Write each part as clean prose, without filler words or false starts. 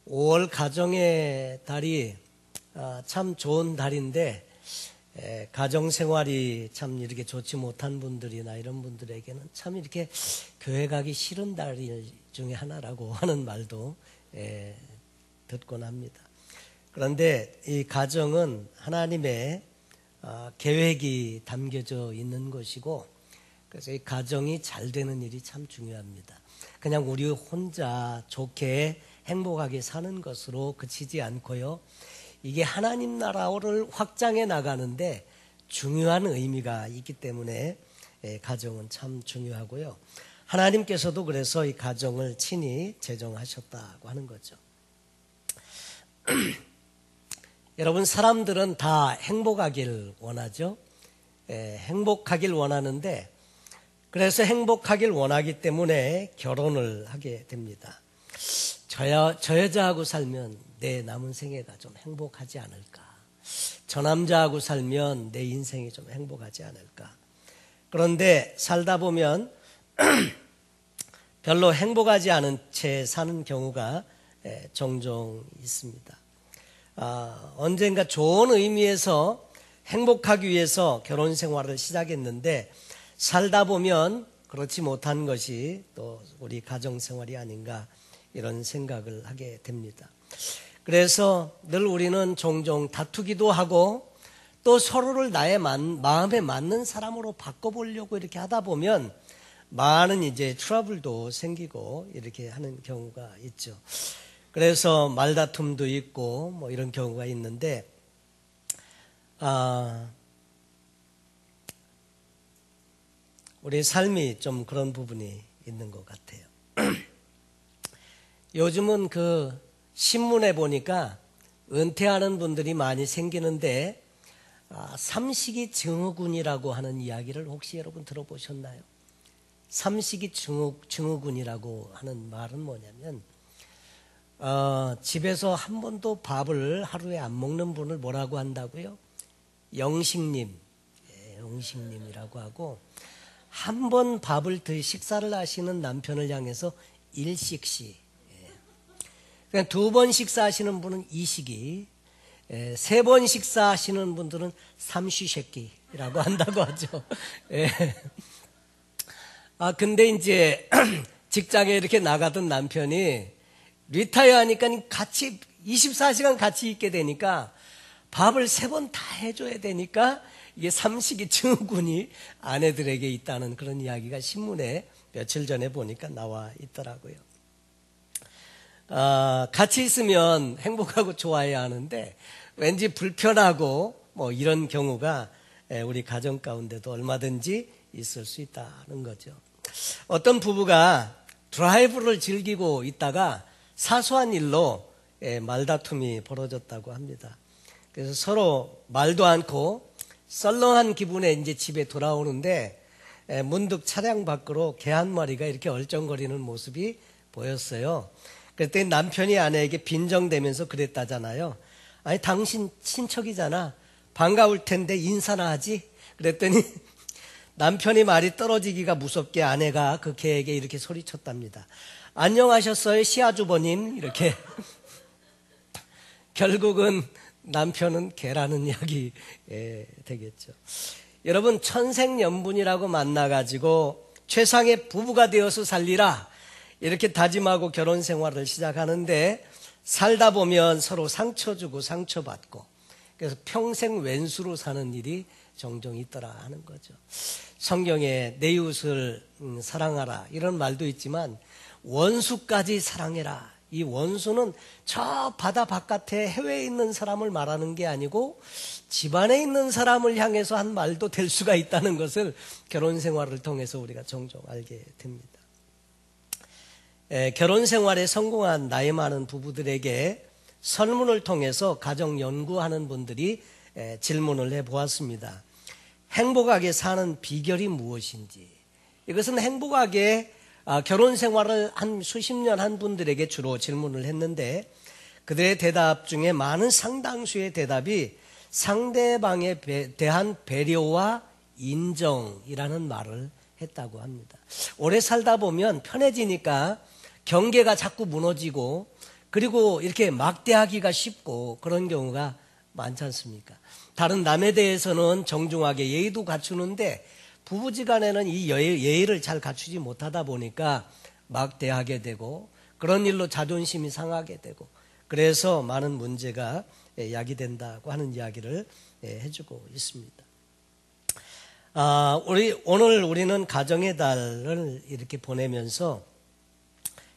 5월 가정의 달이 참 좋은 달인데 가정생활이 참 이렇게 좋지 못한 분들이나 이런 분들에게는 참 이렇게 교회 가기 싫은 달 중에 하나라고 하는 말도 듣곤 합니다. 그런데 이 가정은 하나님의 계획이 담겨져 있는 것이고, 그래서 이 가정이 잘 되는 일이 참 중요합니다. 그냥 우리 혼자 좋게 행복하게 사는 것으로 그치지 않고요, 이게 하나님 나라를 확장해 나가는데 중요한 의미가 있기 때문에 가정은 참 중요하고요. 하나님께서도 그래서 이 가정을 친히 제정하셨다고 하는 거죠. 여러분, 사람들은 다 행복하길 원하죠. 행복하길 원하는데, 그래서 행복하길 원하기 때문에 결혼을 하게 됩니다. 저 여자하고 살면 내 남은 생애가 좀 행복하지 않을까, 저 남자하고 살면 내 인생이 좀 행복하지 않을까. 그런데 살다 보면 별로 행복하지 않은 채 사는 경우가 종종 있습니다. 언젠가 좋은 의미에서 행복하기 위해서 결혼 생활을 시작했는데 살다 보면 그렇지 못한 것이 또 우리 가정 생활이 아닌가, 이런 생각을 하게 됩니다. 그래서 늘 우리는 종종 다투기도 하고 또 서로를 나의 마음에 맞는 사람으로 바꿔보려고 이렇게 하다 보면 많은 이제 트러블도 생기고 이렇게 하는 경우가 있죠. 그래서 말다툼도 있고 뭐 이런 경우가 있는데, 우리 삶이 좀 그런 부분이 있는 것 같아요. 요즘은 그 신문에 보니까 은퇴하는 분들이 많이 생기는데 삼식이 증후군이라고 하는 이야기를 혹시 여러분 들어보셨나요? 삼식이 증후군이라고 하는 말은 뭐냐면 집에서 한 번도 밥을 하루에 안 먹는 분을 뭐라고 한다고요? 영식님이라고 하고, 한 번 밥을 식사를 하시는 남편을 향해서 일식시, 그러니까 2번 식사하시는 분은 이식이, 3번 식사하시는 분들은 삼시세끼라고 한다고 하죠. 근데 이제 직장에 이렇게 나가던 남편이 리타이어 하니까 같이 24시간 같이 있게 되니까 밥을 3번 다 해줘야 되니까 이게 삼식이 증후군이 아내들에게 있다는 그런 이야기가 신문에 며칠 전에 보니까 나와 있더라고요. 같이 있으면 행복하고 좋아해야 하는데 왠지 불편하고 뭐 이런 경우가 우리 가정 가운데도 얼마든지 있을 수 있다는 거죠. 어떤 부부가 드라이브를 즐기고 있다가 사소한 일로 말다툼이 벌어졌다고 합니다. 그래서 서로 말도 않고 썰렁한 기분에 이제 집에 돌아오는데 문득 차량 밖으로 개 한 마리가 이렇게 얼쩡거리는 모습이 보였어요. 그랬더니 남편이 아내에게 빈정대면서 그랬다잖아요. 아니, 당신 친척이잖아, 반가울 텐데 인사나 하지. 그랬더니 남편이 말이 떨어지기가 무섭게 아내가 그 개에게 이렇게 소리쳤답니다. 안녕하셨어요, 시아주버님. 이렇게. 결국은 남편은 개라는 이야기 되겠죠. 여러분, 천생연분이라고 만나가지고 최상의 부부가 되어서 살리라, 이렇게 다짐하고 결혼 생활을 시작하는데 살다 보면 서로 상처 주고 상처받고, 그래서 평생 왼수로 사는 일이 종종 있더라 하는 거죠. 성경에 내 이웃을 사랑하라 이런 말도 있지만 원수까지 사랑해라, 이 원수는 저 바다 바깥에 해외에 있는 사람을 말하는 게 아니고 집안에 있는 사람을 향해서 한 말도 될 수가 있다는 것을 결혼 생활을 통해서 우리가 종종 알게 됩니다. 결혼 생활에 성공한 나이 많은 부부들에게 설문을 통해서 가정 연구하는 분들이 질문을 해보았습니다. 행복하게 사는 비결이 무엇인지. 이것은 행복하게 결혼 생활을 한 수십 년 한 분들에게 주로 질문을 했는데 그들의 대답 중에 많은 상당수의 대답이 상대방에 대한 배려와 인정이라는 말을 했다고 합니다. 오래 살다 보면 편해지니까 경계가 자꾸 무너지고 그리고 이렇게 막대하기가 쉽고 그런 경우가 많지 않습니까? 다른 남에 대해서는 정중하게 예의도 갖추는데 부부지간에는 이 예의를 잘 갖추지 못하다 보니까 막대하게 되고 그런 일로 자존심이 상하게 되고 그래서 많은 문제가 야기된다고 하는 이야기를 해주고 있습니다. 오늘 우리는 가정의 달을 이렇게 보내면서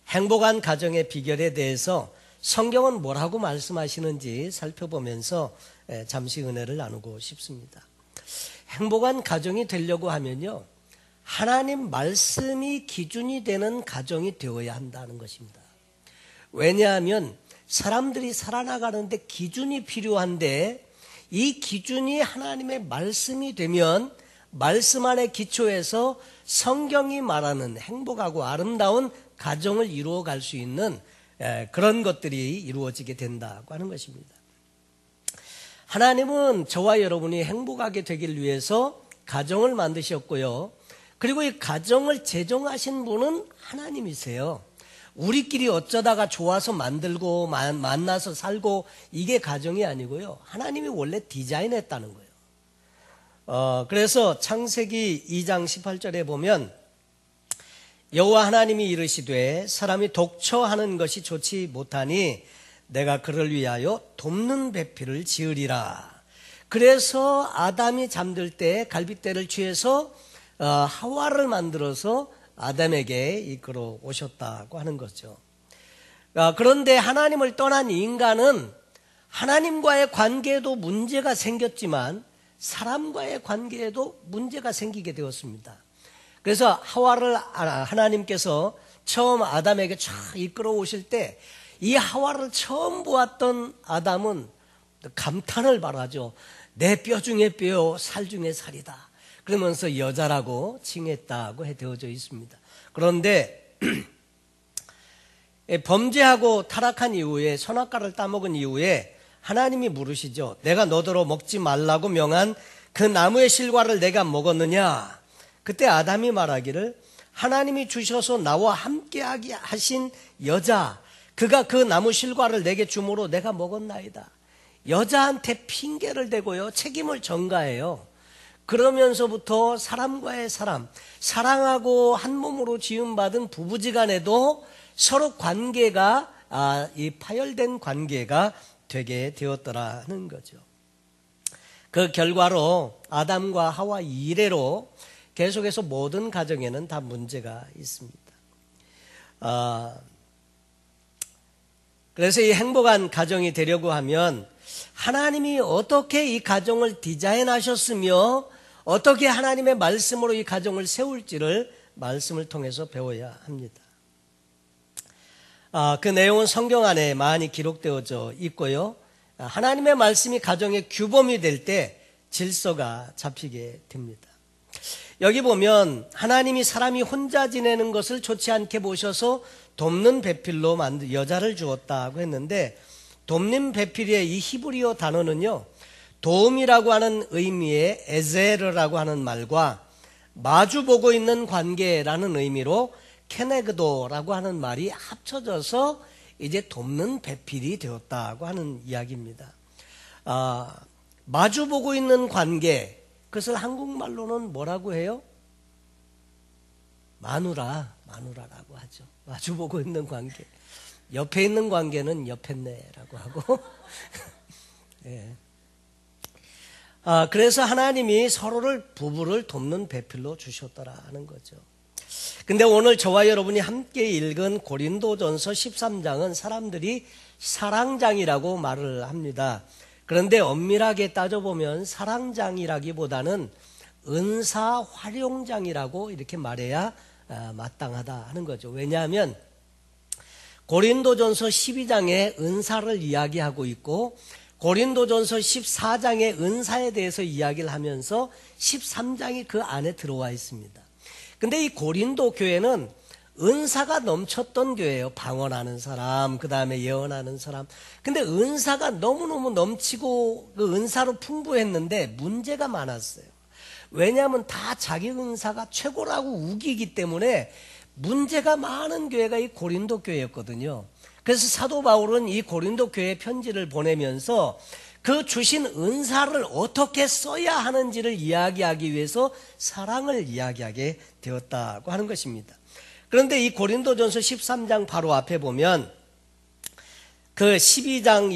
행복한 가정의 비결에 대해서 성경은 뭐라고 말씀하시는지 살펴보면서 잠시 은혜를 나누고 싶습니다. 행복한 가정이 되려고 하면요, 하나님 말씀이 기준이 되는 가정이 되어야 한다는 것입니다. 왜냐하면 사람들이 살아나가는데 기준이 필요한데 이 기준이 하나님의 말씀이 되면 말씀 안에 기초해서 성경이 말하는 행복하고 아름다운 가정을 이루어갈 수 있는 그런 것들이 이루어지게 된다고 하는 것입니다. 하나님은 저와 여러분이 행복하게 되길 위해서 가정을 만드셨고요. 그리고 이 가정을 제정하신 분은 하나님이세요. 우리끼리 어쩌다가 좋아서 만들고 만나서 살고 이게 가정이 아니고요. 하나님이 원래 디자인했다는 거예요. 그래서 창세기 2장 18절에 보면 여호와 하나님이 이르시되 사람이 독처하는 것이 좋지 못하니 내가 그를 위하여 돕는 배필을 지으리라. 그래서 아담이 잠들 때 갈빗대를 취해서 하와를 만들어서 아담에게 이끌어 오셨다고 하는 거죠. 그런데 하나님을 떠난 인간은 하나님과의 관계에도 문제가 생겼지만 사람과의 관계에도 문제가 생기게 되었습니다. 그래서 하와를 하나님께서 처음 아담에게 쫙 이끌어 오실 때 이 하와를 처음 보았던 아담은 감탄을 발하죠. 내 뼈 중에 뼈요 살 중에 살이다. 그러면서 여자라고 칭했다고 되어져 있습니다. 그런데 범죄하고 타락한 이후에 선악과를 따먹은 이후에 하나님이 물으시죠. 내가 너더러 먹지 말라고 명한 그 나무의 실과를 내가 먹었느냐? 그때 아담이 말하기를 하나님이 주셔서 나와 함께하게 하신 여자, 그가 그 나무 실과를 내게 주므로 내가 먹었나이다. 여자한테 핑계를 대고요, 책임을 전가해요. 그러면서부터 사람과의 사람, 사랑하고 한 몸으로 지음받은 부부지간에도 서로 관계가 이 파열된 관계가 되게 되었더라는 거죠. 그 결과로 아담과 하와 이래로 계속해서 모든 가정에는 다 문제가 있습니다. 그래서 이 행복한 가정이 되려고 하면 하나님이 어떻게 이 가정을 디자인하셨으며 어떻게 하나님의 말씀으로 이 가정을 세울지를 말씀을 통해서 배워야 합니다. 그 내용은 성경 안에 많이 기록되어져 있고요. 하나님의 말씀이 가정의 규범이 될 때 질서가 잡히게 됩니다. 여기 보면 하나님이 사람이 혼자 지내는 것을 좋지 않게 보셔서 돕는 배필로 여자를 주었다고 했는데 돕는 배필의 이 히브리어 단어는요, 도움이라고 하는 의미의 에제르라고 하는 말과 마주보고 있는 관계라는 의미로 케네그도라고 하는 말이 합쳐져서 이제 돕는 배필이 되었다고 하는 이야기입니다. 마주보고 있는 관계, 그것을 한국말로는 뭐라고 해요? 마누라라고 하죠. 마주보고 있는 관계. 옆에 있는 관계는 옆했네라고 하고. 예. 그래서 하나님이 부부를 돕는 배필로 주셨더라는 거죠. 근데 오늘 저와 여러분이 함께 읽은 고린도전서 13장은 사람들이 사랑장이라고 말을 합니다. 그런데 엄밀하게 따져보면 사랑장이라기보다는 은사 활용장이라고 이렇게 말해야 마땅하다 하는 거죠. 왜냐하면 고린도전서 12장에 은사를 이야기하고 있고 고린도전서 14장에 은사에 대해서 이야기를 하면서 13장이 그 안에 들어와 있습니다. 근데 이 고린도 교회는 은사가 넘쳤던 교회예요. 방언하는 사람, 그 다음에 예언하는 사람. 근데 은사가 너무너무 넘치고 그 은사로 풍부했는데 문제가 많았어요. 왜냐하면 다 자기 은사가 최고라고 우기기 때문에 문제가 많은 교회가 이 고린도 교회였거든요. 그래서 사도 바울은 이 고린도 교회에 편지를 보내면서 그 주신 은사를 어떻게 써야 하는지를 이야기하기 위해서 사랑을 이야기하게 되었다고 하는 것입니다. 그런데 이 고린도전서 13장 바로 앞에 보면 그 12장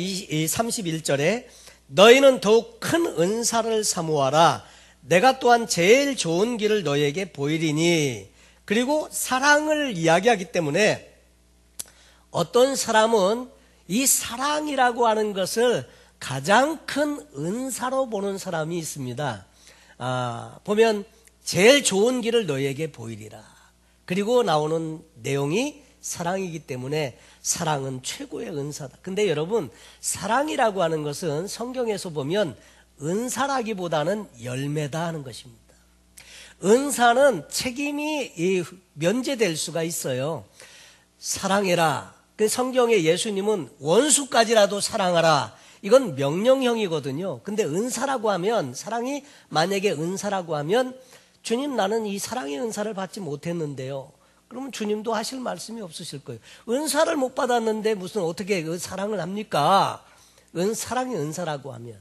31절에 너희는 더욱 큰 은사를 사모하라. 내가 또한 제일 좋은 길을 너희에게 보이리니. 그리고 사랑을 이야기하기 때문에 어떤 사람은 이 사랑이라고 하는 것을 가장 큰 은사로 보는 사람이 있습니다. 보면 제일 좋은 길을 너희에게 보이리라. 그리고 나오는 내용이 사랑이기 때문에 사랑은 최고의 은사다. 근데 여러분, 사랑이라고 하는 것은 성경에서 보면 은사라기보다는 열매다 하는 것입니다. 은사는 책임이 면제될 수가 있어요. 사랑해라. 그 성경에 예수님은 원수까지라도 사랑하라. 이건 명령형이거든요. 근데 은사라고 하면, 사랑이 만약에 은사라고 하면, 주님, 나는 이 사랑의 은사를 받지 못했는데요. 그러면 주님도 하실 말씀이 없으실 거예요. 은사를 못 받았는데 무슨 어떻게 사랑을 합니까? 사랑이 은사라고 하면.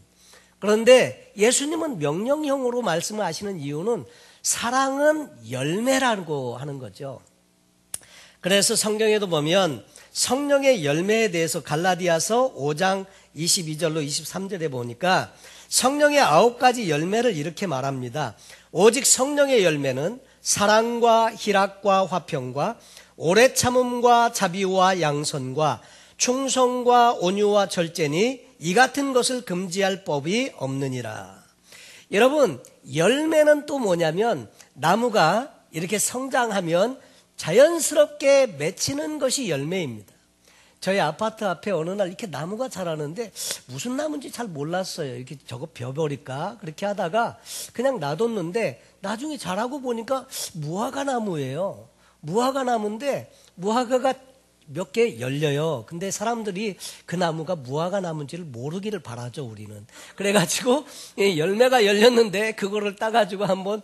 그런데 예수님은 명령형으로 말씀을 하시는 이유는 사랑은 열매라고 하는 거죠. 그래서 성경에도 보면 성령의 열매에 대해서 갈라디아서 5장 22절로 23절에 보니까 성령의 9가지 열매를 이렇게 말합니다. 오직 성령의 열매는 사랑과 희락과 화평과 오래 참음과 자비와 양선과 충성과 온유와 절제니 이 같은 것을 금지할 법이 없느니라. 여러분, 열매는 또 뭐냐면 나무가 이렇게 성장하면 자연스럽게 맺히는 것이 열매입니다. 저희 아파트 앞에 어느 날 이렇게 나무가 자라는데 무슨 나무인지 잘 몰랐어요. 이렇게 저거 벼버릴까? 그렇게 하다가 그냥 놔뒀는데 나중에 자라고 보니까 무화과 나무예요. 무화과 나무인데 무화과가 몇 개 열려요. 근데 사람들이 그 나무가 무화과 나무인지를 모르기를 바라죠, 우리는. 그래가지고 열매가 열렸는데 그거를 따가지고 한번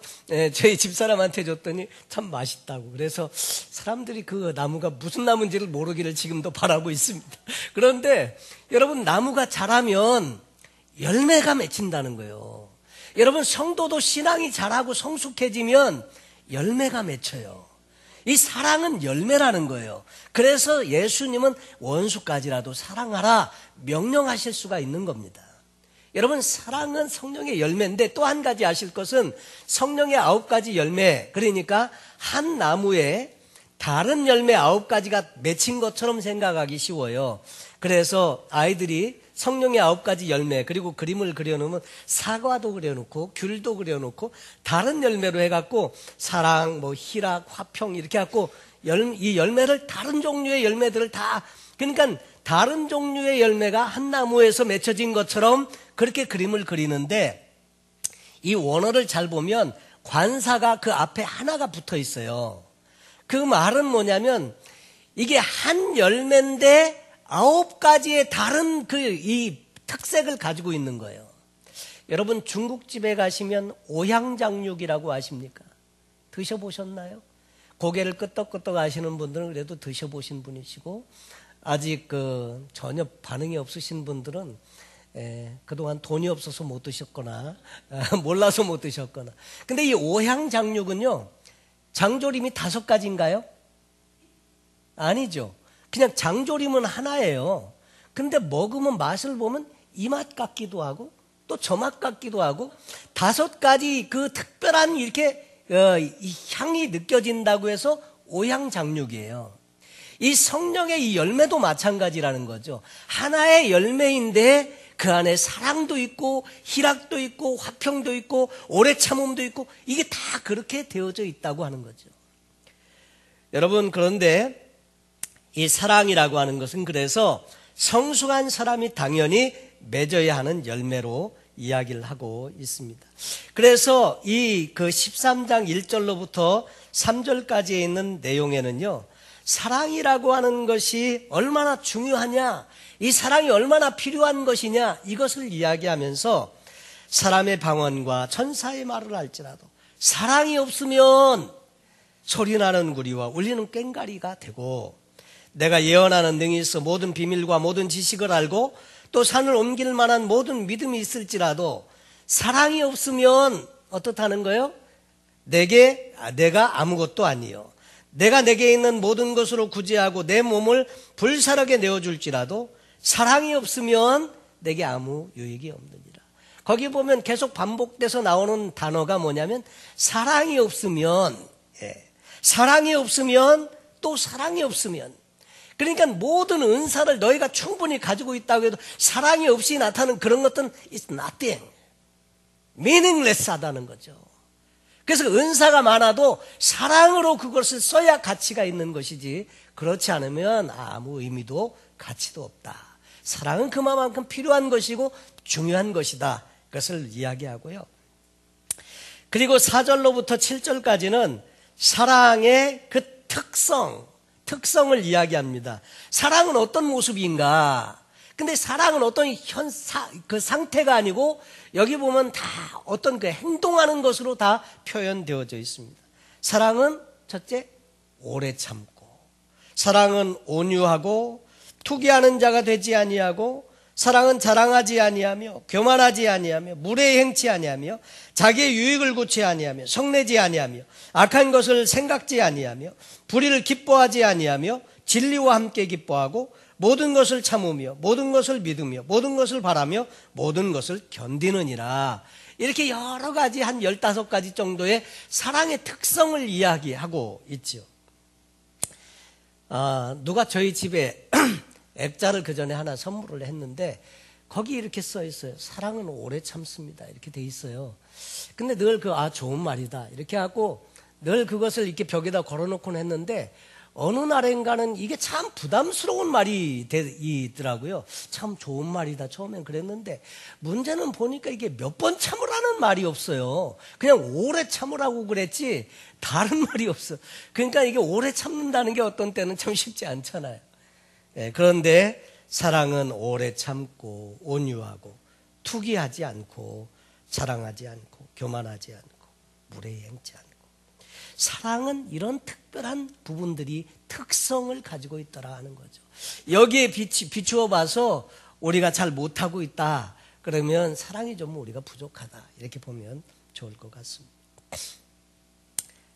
저희 집사람한테 줬더니 참 맛있다고. 그래서 사람들이 그 나무가 무슨 나무인지를 모르기를 지금도 바라고 있습니다. 그런데 여러분, 나무가 자라면 열매가 맺힌다는 거예요. 여러분, 성도도 신앙이 자라고 성숙해지면 열매가 맺혀요. 이 사랑은 열매라는 거예요. 그래서 예수님은 원수까지라도 사랑하라 명령하실 수가 있는 겁니다. 여러분, 사랑은 성령의 열매인데 또 한 가지 아실 것은 성령의 9가지 열매, 그러니까 한 나무에 다른 열매 9가지가 맺힌 것처럼 생각하기 쉬워요. 그래서 아이들이 성령의 9가지 열매, 그리고 그림을 그려놓으면 사과도 그려놓고 귤도 그려놓고 다른 열매로 해갖고 사랑, 희락, 화평 이렇게 해갖고 이 열매를 다른 종류의 열매들을 다, 그러니까 다른 종류의 열매가 한 나무에서 맺혀진 것처럼 그렇게 그림을 그리는데 이 원어를 잘 보면 관사가 그 앞에 하나가 붙어 있어요. 그 말은 뭐냐면 이게 한 열매인데 9가지의 다른 이 특색을 가지고 있는 거예요. 여러분, 중국집에 가시면 오향장육이라고 아십니까? 드셔보셨나요? 고개를 끄덕끄덕 하시는 분들은 그래도 드셔보신 분이시고, 아직 전혀 반응이 없으신 분들은 그동안 돈이 없어서 못 드셨거나 몰라서 못 드셨거나. 근데 이 오향장육은요, 장조림이 5가지인가요? 아니죠. 그냥 장조림은 하나예요. 근데 먹으면 맛을 보면 이 맛 같기도 하고 또 저 맛 같기도 하고 5가지 그 특별한 이렇게 이 향이 느껴진다고 해서 오향장육이에요. 이 성령의 이 열매도 마찬가지라는 거죠. 하나의 열매인데 그 안에 사랑도 있고 희락도 있고 화평도 있고 오래 참음도 있고 이게 다 그렇게 되어져 있다고 하는 거죠. 여러분, 그런데 이 사랑이라고 하는 것은 그래서 성숙한 사람이 당연히 맺어야 하는 열매로 이야기를 하고 있습니다. 그래서 이 13장 1절로부터 3절까지에 있는 내용에는요, 사랑이라고 하는 것이 얼마나 중요하냐, 이 사랑이 얼마나 필요한 것이냐, 이것을 이야기하면서 사람의 방언과 천사의 말을 할지라도 사랑이 없으면 소리나는 구리와 울리는 꽹과리가 되고, 내가 예언하는 능이 있어 모든 비밀과 모든 지식을 알고 또 산을 옮길 만한 모든 믿음이 있을지라도 사랑이 없으면 어떻다는 거예요? 내가 아무것도 아니요. 내가 내게 있는 모든 것으로 구제하고 내 몸을 불사르게 내어줄지라도 사랑이 없으면 내게 아무 유익이 없느니라. 거기 보면 계속 반복돼서 나오는 단어가 뭐냐면 사랑이 없으면, 사랑이 없으면 또 사랑이 없으면. 그러니까 모든 은사를 너희가 충분히 가지고 있다고 해도 사랑이 없이 나타나는 그런 것들은 it's nothing, meaningless 하다는 거죠. 그래서 은사가 많아도 사랑으로 그것을 써야 가치가 있는 것이지, 그렇지 않으면 아무 의미도 가치도 없다. 사랑은 그만큼 필요한 것이고 중요한 것이다. 그것을 이야기하고요. 그리고 4절로부터 7절까지는 사랑의 그 특성을 이야기합니다. 사랑은 어떤 모습인가? 근데 사랑은 어떤 그 상태가 아니고 여기 보면 다 어떤 그 행동하는 것으로 다 표현되어져 있습니다. 사랑은 첫째, 오래 참고, 사랑은 온유하고 투기하는 자가 되지 아니하고, 사랑은 자랑하지 아니하며 교만하지 아니하며 무례히 행치 아니하며 자기의 유익을 구치 아니하며 성내지 아니하며 악한 것을 생각지 아니하며 불의를 기뻐하지 아니하며 진리와 함께 기뻐하고 모든 것을 참으며 모든 것을 믿으며 모든 것을 바라며 모든 것을 견디느니라. 이렇게 여러 가지 한 15가지 정도의 사랑의 특성을 이야기하고 있죠. 누가 저희 집에 액자를 그 전에 하나 선물을 했는데 거기 이렇게 써 있어요. 사랑은 오래 참습니다. 이렇게 돼 있어요. 근데 늘 좋은 말이다 이렇게 하고 늘 그것을 이렇게 벽에다 걸어놓곤 했는데 어느 날인가는 이게 참 부담스러운 말이 되더라고요. 참 좋은 말이다 처음엔 그랬는데 문제는 보니까 이게 몇 번 참으라는 말이 없어요. 그냥 오래 참으라고 그랬지 다른 말이 없어. 그러니까 이게 오래 참는다는 게 어떤 때는 참 쉽지 않잖아요. 그런데 사랑은 오래 참고 온유하고 투기하지 않고 자랑하지 않고 교만하지 않고 무례히 행치 않고, 사랑은 이런 특별한 부분들이 특성을 가지고 있더라 하는 거죠. 여기에 비추어 봐서 우리가 잘 못하고 있다 그러면 사랑이 좀 우리가 부족하다 이렇게 보면 좋을 것 같습니다.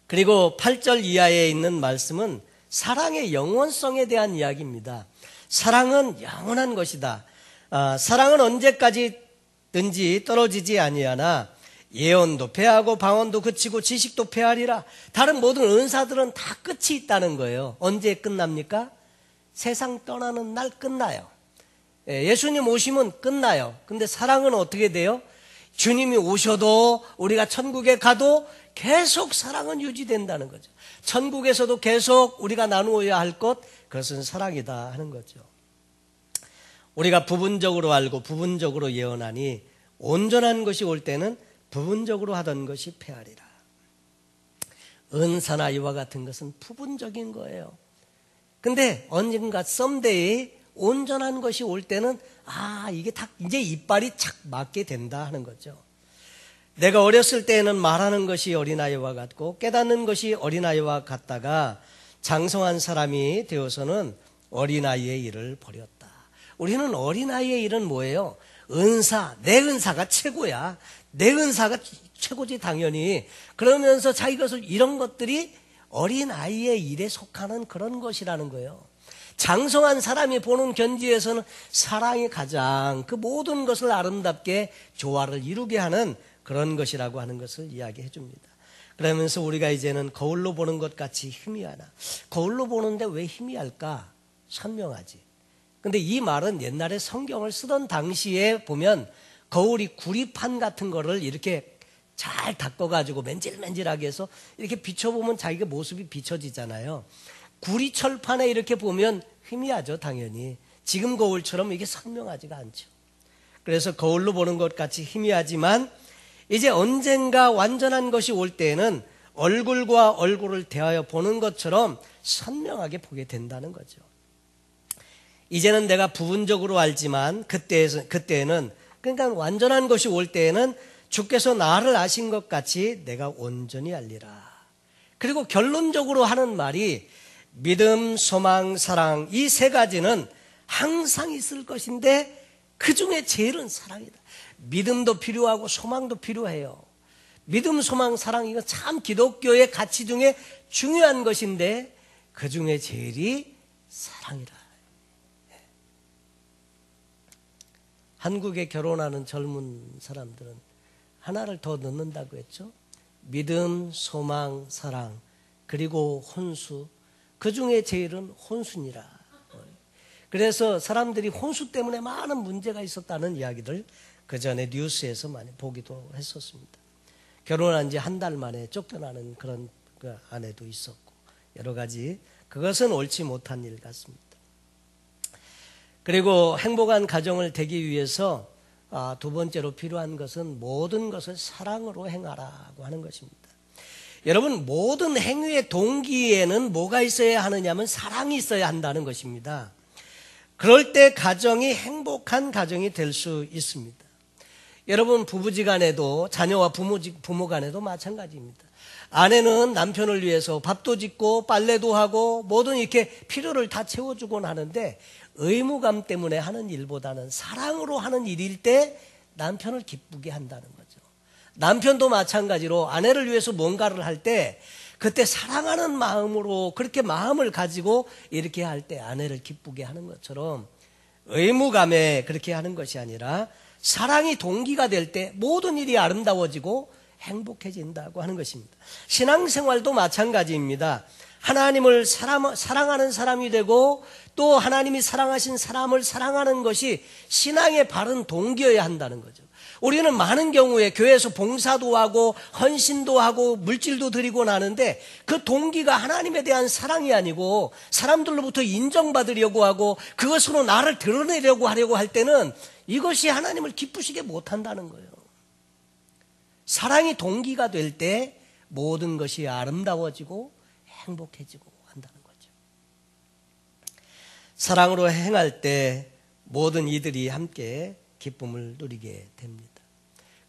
그리고 8절 이하에 있는 말씀은 사랑의 영원성에 대한 이야기입니다. 사랑은 영원한 것이다. 사랑은 언제까지든지 떨어지지 아니하나 예언도 패하고 방언도 그치고 지식도 패하리라. 다른 모든 은사들은 다 끝이 있다는 거예요. 언제 끝납니까? 세상 떠나는 날 끝나요. 예수님 오시면 끝나요. 근데 사랑은 어떻게 돼요? 주님이 오셔도 우리가 천국에 가도 계속 사랑은 유지된다는 거죠. 천국에서도 계속 우리가 나누어야 할 것, 그것은 사랑이다 하는 거죠. 우리가 부분적으로 알고 부분적으로 예언하니 온전한 것이 올 때는 부분적으로 하던 것이 패하리라. 은사나 이와 같은 것은 부분적인 거예요. 근데 언젠가 someday 온전한 것이 올 때는 이게 다 이제 이빨이 착 맞게 된다 하는 거죠. 내가 어렸을 때에는 말하는 것이 어린아이와 같고 깨닫는 것이 어린아이와 같다가 장성한 사람이 되어서는 어린아이의 일을 버렸다. 우리는 어린아이의 일은 뭐예요? 은사, 내 은사가 최고야. 내 은사가 최고지 당연히. 그러면서 자기 것을 이런 것들이 어린아이의 일에 속하는 그런 것이라는 거예요. 장성한 사람이 보는 견지에서는 사랑이 가장 그 모든 것을 아름답게 조화를 이루게 하는 그런 것이라고 하는 것을 이야기해 줍니다. 그러면서 우리가 이제는 거울로 보는 것 같이 희미하나. 거울로 보는데 왜 희미할까? 선명하지. 근데 이 말은 옛날에 성경을 쓰던 당시에 보면 거울이 구리판 같은 거를 이렇게 잘 닦아가지고 맨질맨질하게 해서 이렇게 비춰보면 자기가 모습이 비춰지잖아요. 구리철판에 이렇게 보면 희미하죠, 당연히. 지금 거울처럼 이게 선명하지가 않죠. 그래서 거울로 보는 것 같이 희미하지만 이제 언젠가 완전한 것이 올 때에는 얼굴과 얼굴을 대하여 보는 것처럼 선명하게 보게 된다는 거죠. 이제는 내가 부분적으로 알지만 그때에는 그러니까 완전한 것이 올 때에는 주께서 나를 아신 것 같이 내가 온전히 알리라. 그리고 결론적으로 하는 말이 믿음, 소망, 사랑 이 세 가지는 항상 있을 것인데 그 중에 제일은 사랑이다. 믿음도 필요하고 소망도 필요해요. 믿음, 소망, 사랑 이거 참 기독교의 가치 중에 중요한 것인데 그 중에 제일이 사랑이라. 한국에 결혼하는 젊은 사람들은 하나를 더 넣는다고 했죠. 믿음, 소망, 사랑 그리고 혼수. 그 중에 제일은 혼수니라. 그래서 사람들이 혼수 때문에 많은 문제가 있었다는 이야기들 그 전에 뉴스에서 많이 보기도 했었습니다. 결혼한 지 한 달 만에 쫓겨나는 그런 그 아내도 있었고 여러 가지 그것은 옳지 못한 일 같습니다. 그리고 행복한 가정을 되기 위해서 두 번째로 필요한 것은 모든 것을 사랑으로 행하라고 하는 것입니다. 여러분 모든 행위의 동기에는 뭐가 있어야 하느냐면 사랑이 있어야 한다는 것입니다. 그럴 때 가정이 행복한 가정이 될 수 있습니다. 여러분 부부지간에도 자녀와 부모간에도 마찬가지입니다. 아내는 남편을 위해서 밥도 짓고 빨래도 하고 모든 이렇게 필요를 다 채워주곤 하는데 의무감 때문에 하는 일보다는 사랑으로 하는 일일 때 남편을 기쁘게 한다는 거죠. 남편도 마찬가지로 아내를 위해서 뭔가를 할 때 그때 사랑하는 마음으로 그렇게 마음을 가지고 이렇게 할 때 아내를 기쁘게 하는 것처럼 의무감에 그렇게 하는 것이 아니라 사랑이 동기가 될 때 모든 일이 아름다워지고 행복해진다고 하는 것입니다. 신앙생활도 마찬가지입니다. 하나님을 사랑하는 사람이 되고 또 하나님이 사랑하신 사람을 사랑하는 것이 신앙의 바른 동기여야 한다는 거죠. 우리는 많은 경우에 교회에서 봉사도 하고 헌신도 하고 물질도 드리고 나는데 그 동기가 하나님에 대한 사랑이 아니고 사람들로부터 인정받으려고 하고 그것으로 나를 드러내려고 하려고 할 때는 이것이 하나님을 기쁘시게 못한다는 거예요. 사랑이 동기가 될 때 모든 것이 아름다워지고 행복해지고 한다는 거죠. 사랑으로 행할 때 모든 이들이 함께 기쁨을 누리게 됩니다.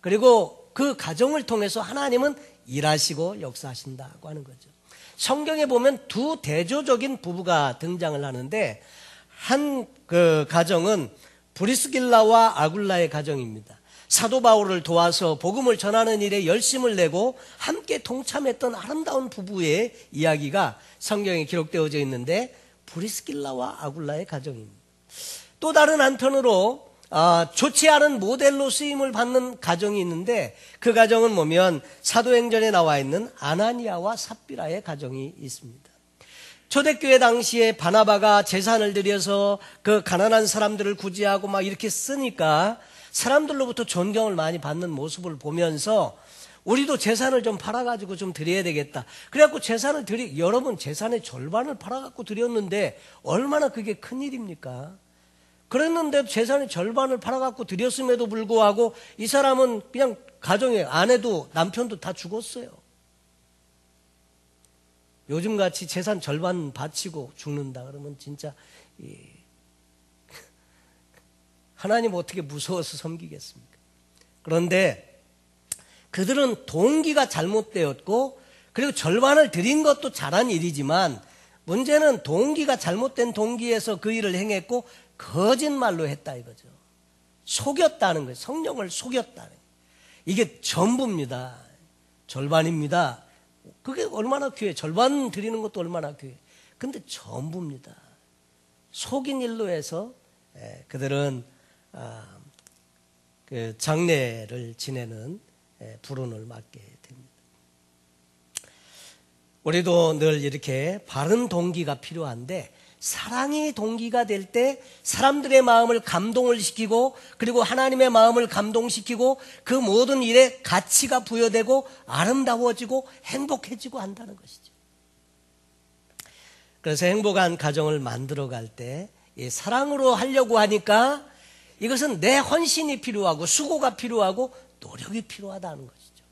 그리고 그 가정을 통해서 하나님은 일하시고 역사하신다고 하는 거죠. 성경에 보면 두 대조적인 부부가 등장을 하는데 한 그 가정은 브리스길라와 아굴라의 가정입니다. 사도 바울을 도와서 복음을 전하는 일에 열심을 내고 함께 동참했던 아름다운 부부의 이야기가 성경에 기록되어져 있는데 브리스길라와 아굴라의 가정입니다. 또 다른 한편으로 좋지 않은 모델로 쓰임을 받는 가정이 있는데 그 가정은 뭐면 사도행전에 나와 있는 아나니아와 삽비라의 가정이 있습니다. 초대교회 당시에 바나바가 제산을 들여서 그 가난한 사람들을 구제하고 막 이렇게 쓰니까 사람들로부터 존경을 많이 받는 모습을 보면서 우리도 재산을 좀 팔아가지고 좀 드려야 되겠다. 그래갖고 재산을 여러분 재산의 절반을 팔아갖고 드렸는데 얼마나 그게 큰일입니까? 그랬는데 재산의 절반을 팔아갖고 드렸음에도 불구하고 이 사람은 그냥 가정에 아내도 남편도 다 죽었어요. 요즘같이 재산 절반 바치고 죽는다 그러면 진짜 하나님 어떻게 무서워서 섬기겠습니까? 그런데 그들은 동기가 잘못되었고 그리고 절반을 드린 것도 잘한 일이지만 문제는 동기가 잘못된 동기에서 그 일을 행했고 거짓말로 했다 이거죠. 속였다는 거예요. 성령을 속였다는 거예요. 이게 전부입니다. 절반입니다. 그게 얼마나 귀해. 절반 드리는 것도 얼마나 귀해. 근데 전부입니다. 속인 일로 해서 그들은 그 장례를 지내는 불운을 맞게 됩니다. 우리도 늘 이렇게 바른 동기가 필요한데 사랑이 동기가 될 때 사람들의 마음을 감동을 시키고 그리고 하나님의 마음을 감동시키고 그 모든 일에 가치가 부여되고 아름다워지고 행복해지고 한다는 것이죠. 그래서 행복한 가정을 만들어갈 때 이 사랑으로 하려고 하니까 이것은 내 헌신이 필요하고 수고가 필요하고 노력이 필요하다는 것이죠.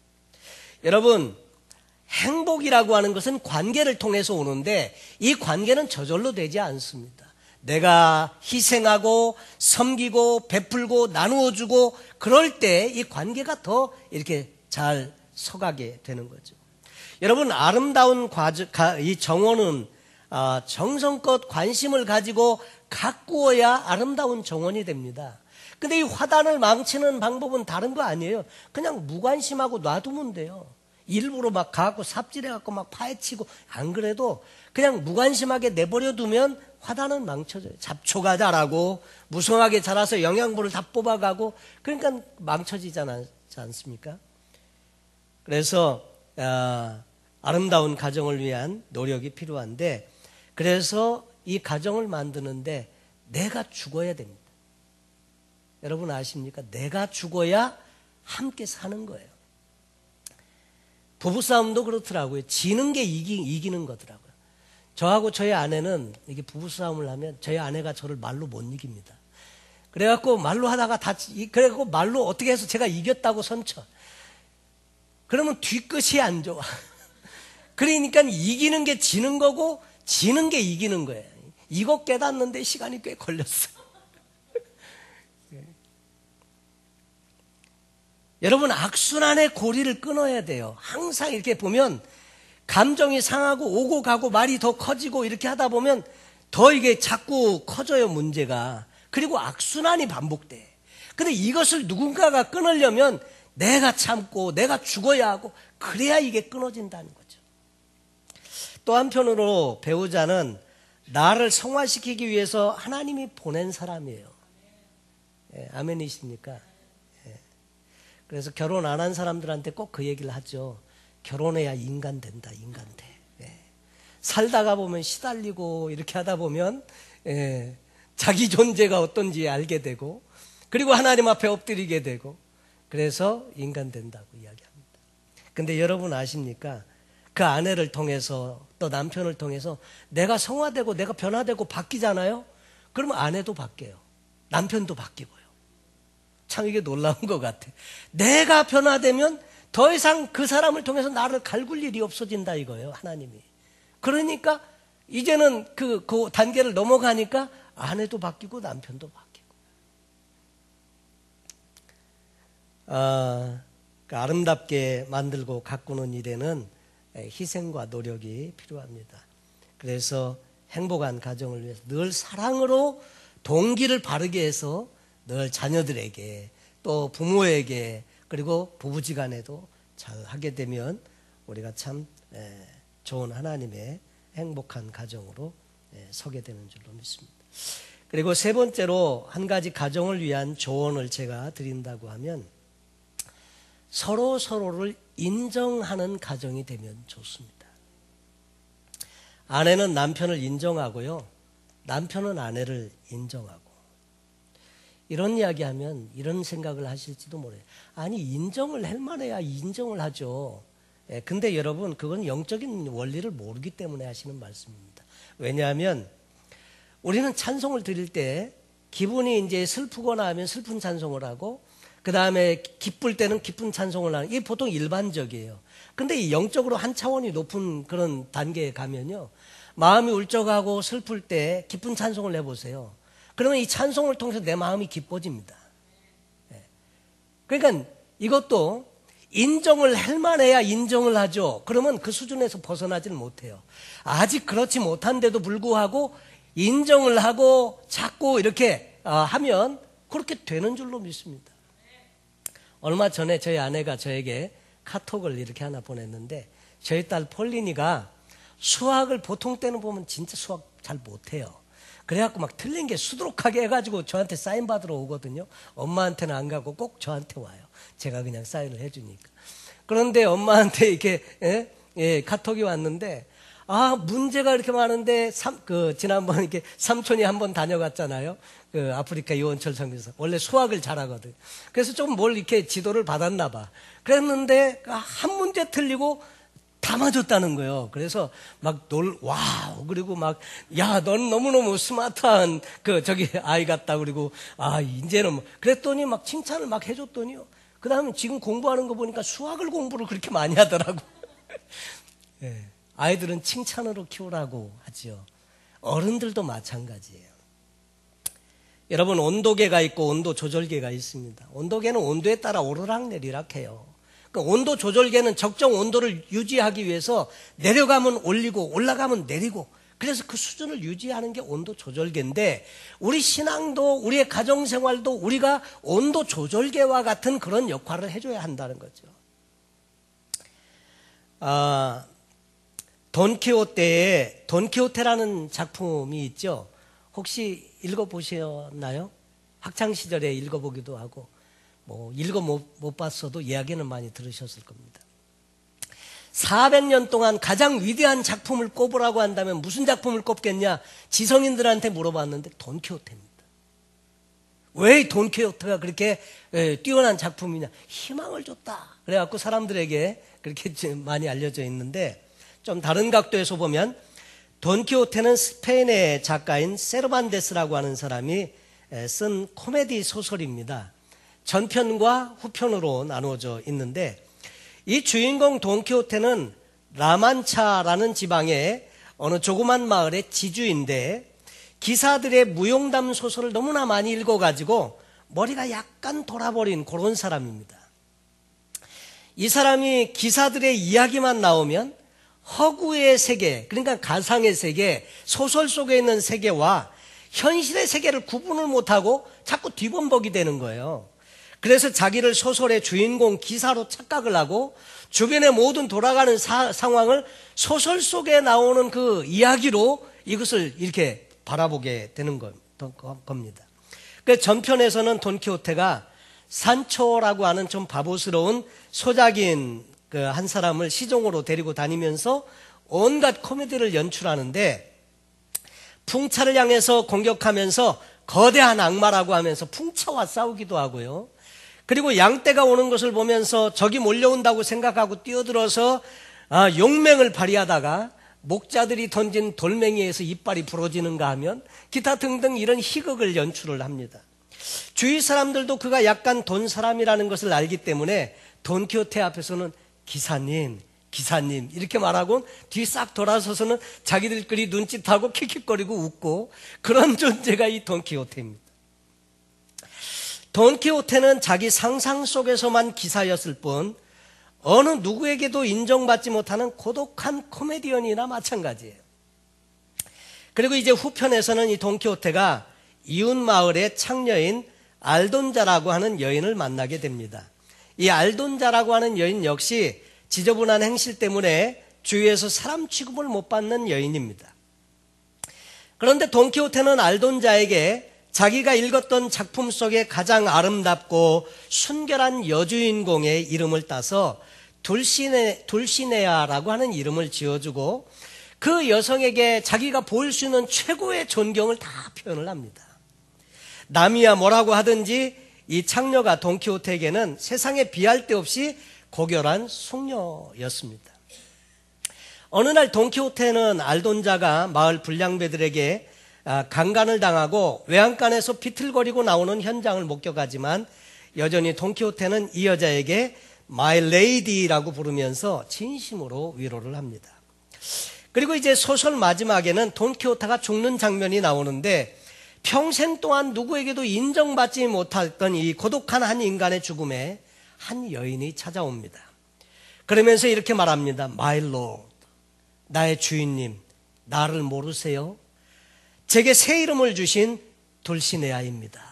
여러분 행복이라고 하는 것은 관계를 통해서 오는데 이 관계는 저절로 되지 않습니다. 내가 희생하고 섬기고 베풀고 나누어주고 그럴 때 이 관계가 더 이렇게 잘 서가게 되는 거죠. 여러분, 아름다운 이 정원은 정성껏 관심을 가지고 가꾸어야 아름다운 정원이 됩니다. 근데 이 화단을 망치는 방법은 다른 거 아니에요. 그냥 무관심하고 놔두면 돼요. 일부러 막 가갖고 삽질해갖고 막 파헤치고, 안 그래도 그냥 무관심하게 내버려 두면 화단은 망쳐져요. 잡초가 자라고 무성하게 자라서 영양분을 다 뽑아가고, 그러니까 망쳐지지 않습니까? 그래서 아름다운 가정을 위한 노력이 필요한데, 그래서 이 가정을 만드는데 내가 죽어야 됩니다. 여러분 아십니까? 내가 죽어야 함께 사는 거예요. 부부싸움도 그렇더라고요. 지는 게 이기는 거더라고요. 저하고 저희 아내는 이게 부부싸움을 하면 저희 아내가 저를 말로 못 이깁니다. 그래갖고 말로 하다가 그래갖고 말로 어떻게 해서 제가 이겼다고 선쳐. 그러면 뒤끝이 안 좋아. 그러니까 이기는 게 지는 거고 지는 게 이기는 거예요. 이거 깨닫는데 시간이 꽤 걸렸어. 여러분, 악순환의 고리를 끊어야 돼요. 항상 이렇게 보면 감정이 상하고 오고 가고 말이 더 커지고 이렇게 하다 보면 더 이게 자꾸 커져요, 문제가. 그리고 악순환이 반복돼. 근데 이것을 누군가가 끊으려면 내가 참고 내가 죽어야 하고, 그래야 이게 끊어진다는 거죠. 또 한편으로 배우자는 나를 성화시키기 위해서 하나님이 보낸 사람이에요. 아멘이십니까? 그래서 결혼 안 한 사람들한테 꼭 그 얘기를 하죠. 결혼해야 인간 된다, 인간 돼. 살다가 보면 시달리고 이렇게 하다 보면 자기 존재가 어떤지 알게 되고, 그리고 하나님 앞에 엎드리게 되고, 그래서 인간 된다고 이야기합니다. 근데 여러분 아십니까? 그 아내를 통해서 또 남편을 통해서 내가 성화되고 내가 변화되고 바뀌잖아요. 그러면 아내도 바뀌어요. 남편도 바뀌고요. 참 이게 놀라운 것 같아. 내가 변화되면 더 이상 그 사람을 통해서 나를 갈굴 일이 없어진다 이거예요, 하나님이. 그러니까 이제는 그 단계를 넘어가니까 아내도 바뀌고 남편도 바뀌고. 아름답게 만들고 가꾸는 일에는 희생과 노력이 필요합니다. 그래서 행복한 가정을 위해서 늘 사랑으로 동기를 바르게 해서 늘 자녀들에게 또 부모에게 그리고 부부지간에도 잘 하게 되면 우리가 참 좋은 하나님의 행복한 가정으로 서게 되는 줄로 믿습니다. 그리고 세 번째로 한 가지 가정을 위한 조언을 제가 드린다고 하면, 서로 서로를 인정하는 가정이 되면 좋습니다. 아내는 남편을 인정하고요, 남편은 아내를 인정하고. 이런 이야기하면 이런 생각을 하실지도 모르요. 아니, 인정을 할 만해야 인정을 하죠. 근데 여러분, 그건 영적인 원리를 모르기 때문에 하시는 말씀입니다. 왜냐하면 우리는 찬송을 드릴 때 기분이 이제 슬프거나 하면 슬픈 찬송을 하고, 그 다음에 기쁠 때는 기쁜 찬송을 하는, 이게 보통 일반적이에요. 근데 이 영적으로 한 차원이 높은 그런 단계에 가면요, 마음이 울적하고 슬플 때 기쁜 찬송을 해보세요. 그러면 이 찬송을 통해서 내 마음이 기뻐집니다. 그러니까 이것도 인정을 할 만해야 인정을 하죠. 그러면 그 수준에서 벗어나지는 못해요. 아직 그렇지 못한데도 불구하고 인정을 하고 자꾸 이렇게 하면 그렇게 되는 줄로 믿습니다. 얼마 전에 저희 아내가 저에게 카톡을 이렇게 하나 보냈는데, 저희 딸 폴린이가 수학을 보통 때는 보면 진짜 수학 잘 못해요. 그래갖고 막 틀린 게 수두룩하게 해가지고 저한테 사인 받으러 오거든요. 엄마한테는 안 가고 꼭 저한테 와요. 제가 그냥 사인을 해주니까. 그런데 엄마한테 이렇게 카톡이 왔는데, 문제가 이렇게 많은데 지난번 이렇게 삼촌이 한번 다녀갔잖아요. 그 아프리카 유원철 선교사. 원래 수학을 잘하거든. 그래서 좀 뭘 이렇게 지도를 받았나 봐. 그랬는데 한 문제 틀리고 다 맞았다는 거예요. 그래서 막 와우. 그리고 막, 야, 넌 너무너무 스마트한 아이 같다. 그리고, 이제는 뭐. 그랬더니 막 칭찬을 막 해줬더니요. 그 다음에 지금 공부하는 거 보니까 수학을 공부를 그렇게 많이 하더라고. 네. 아이들은 칭찬으로 키우라고 하죠. 어른들도 마찬가지예요. 여러분, 온도계가 있고 온도 조절계가 있습니다. 온도계는 온도에 따라 오르락내리락 해요. 그러니까 온도 조절계는 적정 온도를 유지하기 위해서 내려가면 올리고 올라가면 내리고, 그래서 그 수준을 유지하는 게 온도 조절계인데, 우리 신앙도 우리의 가정생활도 우리가 온도 조절계와 같은 그런 역할을 해줘야 한다는 거죠. 돈키호테에 돈키호테라는 작품이 있죠. 혹시 읽어보셨나요? 학창시절에 읽어보기도 하고, 읽어 못 봤어도 이야기는 많이 들으셨을 겁니다. 400년 동안 가장 위대한 작품을 꼽으라고 한다면 무슨 작품을 꼽겠냐? 지성인들한테 물어봤는데 돈키호테입니다. 왜 돈키호테가 그렇게 뛰어난 작품이냐? 희망을 줬다. 그래갖고 사람들에게 그렇게 많이 알려져 있는데, 좀 다른 각도에서 보면 돈키호테는 스페인의 작가인 세르반테스라고 하는 사람이 쓴 코미디 소설입니다. 전편과 후편으로 나누어져 있는데, 이 주인공 돈키호테는 라만차라는 지방의 어느 조그만 마을의 지주인데, 기사들의 무용담 소설을 너무나 많이 읽어가지고 머리가 약간 돌아버린 그런 사람입니다. 이 사람이 기사들의 이야기만 나오면 허구의 세계, 그러니까 가상의 세계, 소설 속에 있는 세계와 현실의 세계를 구분을 못하고 자꾸 뒤범벅이 되는 거예요. 그래서 자기를 소설의 주인공 기사로 착각을 하고 주변의 모든 돌아가는 상황을 소설 속에 나오는 그 이야기로 이것을 이렇게 바라보게 되는 겁니다. 그 전편에서는 돈키호테가 산초라고 하는 좀 바보스러운 소작인 그 한 사람을 시종으로 데리고 다니면서 온갖 코미디를 연출하는데, 풍차를 향해서 공격하면서 거대한 악마라고 하면서 풍차와 싸우기도 하고요. 그리고 양떼가 오는 것을 보면서 적이 몰려온다고 생각하고 뛰어들어서 용맹을 발휘하다가 목자들이 던진 돌멩이에서 이빨이 부러지는가 하면 기타 등등 이런 희극을 연출을 합니다. 주위 사람들도 그가 약간 돈 사람이라는 것을 알기 때문에 돈키호테 앞에서는 기사님 이렇게 말하고 뒤 싹 돌아서서는 자기들끼리 눈짓하고 킥킥거리고 웃고, 그런 존재가 이 돈키호테입니다. 돈키호테는 자기 상상 속에서만 기사였을 뿐 어느 누구에게도 인정받지 못하는 고독한 코미디언이나 마찬가지예요. 그리고 이제 후편에서는 이 돈키호테가 이웃 마을의 창녀인 알돈자라고 하는 여인을 만나게 됩니다. 이 알돈자라고 하는 여인 역시 지저분한 행실 때문에 주위에서 사람 취급을 못 받는 여인입니다. 그런데 돈키호테는 알돈자에게 자기가 읽었던 작품 속에 가장 아름답고 순결한 여주인공의 이름을 따서 둘시네아라고 하는 이름을 지어주고, 그 여성에게 자기가 보일 수 있는 최고의 존경을 다 표현을 합니다. 남이야 뭐라고 하든지 이 창녀가 돈키호테에게는 세상에 비할 데 없이 고결한 숙녀였습니다. 어느 날 돈키호테는 알돈자가 마을 불량배들에게 강간을 당하고 외양간에서 비틀거리고 나오는 현장을 목격하지만, 여전히 돈키호테는 이 여자에게 My Lady라고 부르면서 진심으로 위로를 합니다. 그리고 이제 소설 마지막에는 돈키호테가 죽는 장면이 나오는데, 평생 동안 누구에게도 인정받지 못했던 이 고독한 한 인간의 죽음에 한 여인이 찾아옵니다. 그러면서 이렇게 말합니다. My Lord, 나의 주인님, 나를 모르세요? 제게 새 이름을 주신 돌시네아입니다.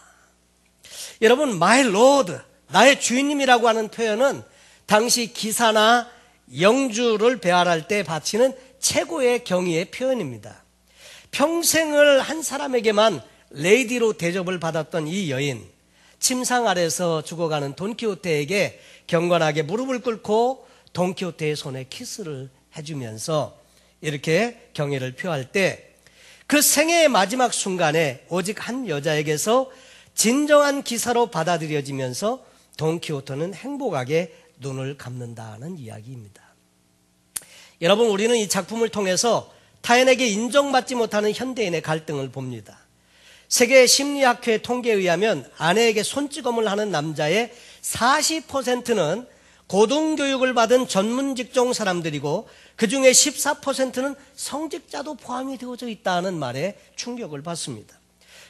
여러분, My Lord, 나의 주인님이라고 하는 표현은 당시 기사나 영주를 배할할 때 바치는 최고의 경의의 표현입니다. 평생을 한 사람에게만 레이디로 대접을 받았던 이 여인, 침상 아래서 죽어가는 돈키호테에게 경건하게 무릎을 꿇고 돈키호테의 손에 키스를 해주면서 이렇게 경애를 표할 때, 그 생애의 마지막 순간에 오직 한 여자에게서 진정한 기사로 받아들여지면서 돈키호테는 행복하게 눈을 감는다는 이야기입니다. 여러분, 우리는 이 작품을 통해서 타인에게 인정받지 못하는 현대인의 갈등을 봅니다. 세계 심리학회 통계에 의하면 아내에게 손찌검을 하는 남자의 40%는 고등교육을 받은 전문 직종 사람들이고, 그 중에 14%는 성직자도 포함이 되어져 있다는 말에 충격을 받습니다.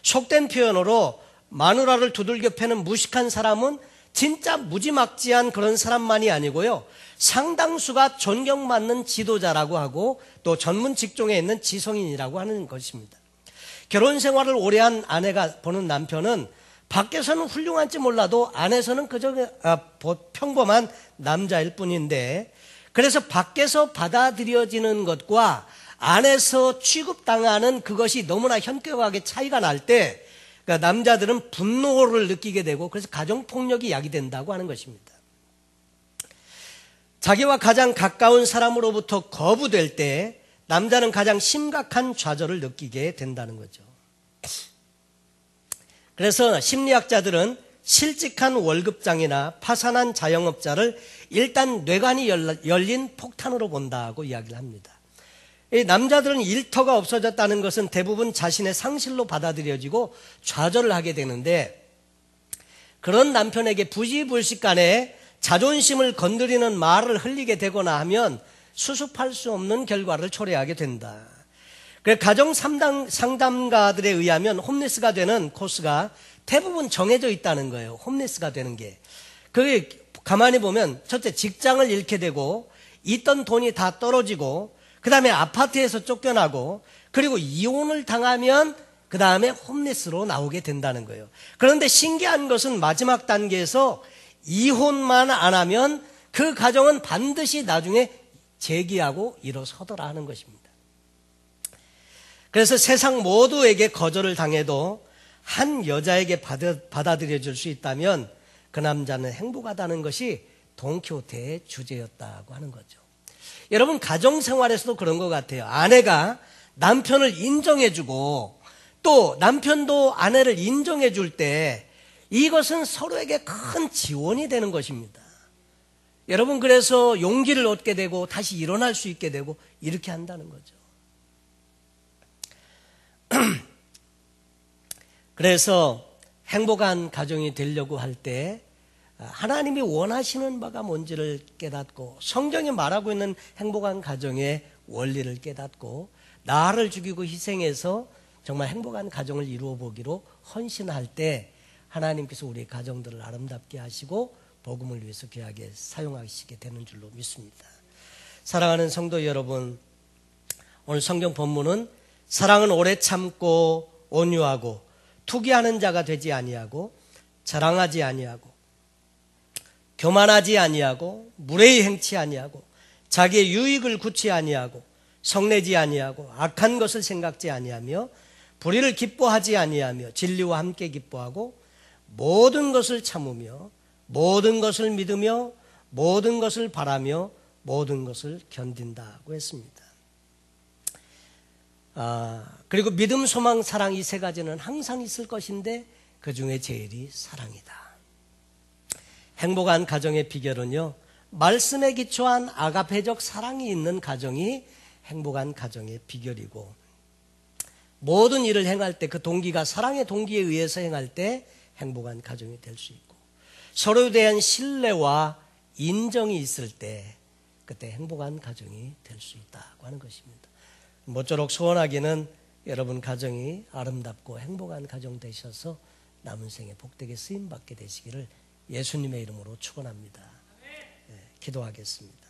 속된 표현으로 마누라를 두들겨 패는 무식한 사람은 진짜 무지막지한 그런 사람만이 아니고요, 상당수가 존경받는 지도자라고 하고 또 전문 직종에 있는 지성인이라고 하는 것입니다. 결혼 생활을 오래 한 아내가 보는 남편은 밖에서는 훌륭한지 몰라도 안에서는 그저 평범한 남자일 뿐인데, 그래서 밖에서 받아들여지는 것과 안에서 취급당하는 그것이 너무나 현격하게 차이가 날 때 남자들은 분노를 느끼게 되고, 그래서 가정폭력이 야기된다고 하는 것입니다. 자기와 가장 가까운 사람으로부터 거부될 때 남자는 가장 심각한 좌절을 느끼게 된다는 거죠. 그래서 심리학자들은 실직한 월급장이나 파산한 자영업자를 일단 뇌관이 열린 폭탄으로 본다고 이야기를 합니다. 이 남자들은 일터가 없어졌다는 것은 대부분 자신의 상실로 받아들여지고 좌절을 하게 되는데, 그런 남편에게 부지불식간에 자존심을 건드리는 말을 흘리게 되거나 하면 수습할 수 없는 결과를 초래하게 된다. 가정 상담가들에 의하면 홈리스가 되는 코스가 대부분 정해져 있다는 거예요. 홈리스가 되는 게. 그게 가만히 보면 첫째, 직장을 잃게 되고 있던 돈이 다 떨어지고, 그 다음에 아파트에서 쫓겨나고, 그리고 이혼을 당하면 그 다음에 홈리스로 나오게 된다는 거예요. 그런데 신기한 것은 마지막 단계에서 이혼만 안 하면 그 가정은 반드시 나중에 재기하고 일어서더라 하는 것입니다. 그래서 세상 모두에게 거절을 당해도 한 여자에게 받아들여질 수 있다면 그 남자는 행복하다는 것이 돈키호테의 주제였다고 하는 거죠. 여러분, 가정생활에서도 그런 것 같아요. 아내가 남편을 인정해주고 또 남편도 아내를 인정해줄 때 이것은 서로에게 큰 지원이 되는 것입니다. 여러분, 그래서 용기를 얻게 되고 다시 일어날 수 있게 되고 이렇게 한다는 거죠. 그래서 행복한 가정이 되려고 할 때 하나님이 원하시는 바가 뭔지를 깨닫고, 성경이 말하고 있는 행복한 가정의 원리를 깨닫고 나를 죽이고 희생해서 정말 행복한 가정을 이루어 보기로 헌신할 때 하나님께서 우리 가정들을 아름답게 하시고 복음을 위해서 귀하게 사용하시게 되는 줄로 믿습니다. 사랑하는 성도 여러분, 오늘 성경 본문은 사랑은 오래 참고 온유하고 투기하는 자가 되지 아니하고 자랑하지 아니하고 교만하지 아니하고 무례히 행치 아니하고 자기의 유익을 굳지 아니하고 성내지 아니하고 악한 것을 생각지 아니하며 불의를 기뻐하지 아니하며 진리와 함께 기뻐하고 모든 것을 참으며 모든 것을 믿으며 모든 것을 바라며 모든 것을 견딘다고 했습니다. 그리고 믿음, 소망, 사랑 이 세 가지는 항상 있을 것인데 그 중에 제일이 사랑이다. 행복한 가정의 비결은요, 말씀에 기초한 아가페적 사랑이 있는 가정이 행복한 가정의 비결이고, 모든 일을 행할 때 그 동기가 사랑의 동기에 의해서 행할 때 행복한 가정이 될 수 있고, 서로에 대한 신뢰와 인정이 있을 때 그때 행복한 가정이 될 수 있다고 하는 것입니다. 모쪼록 소원하기는 여러분 가정이 아름답고 행복한 가정 되셔서 남은 생에 복되게 쓰임받게 되시기를 예수님의 이름으로 축원합니다. 기도하겠습니다.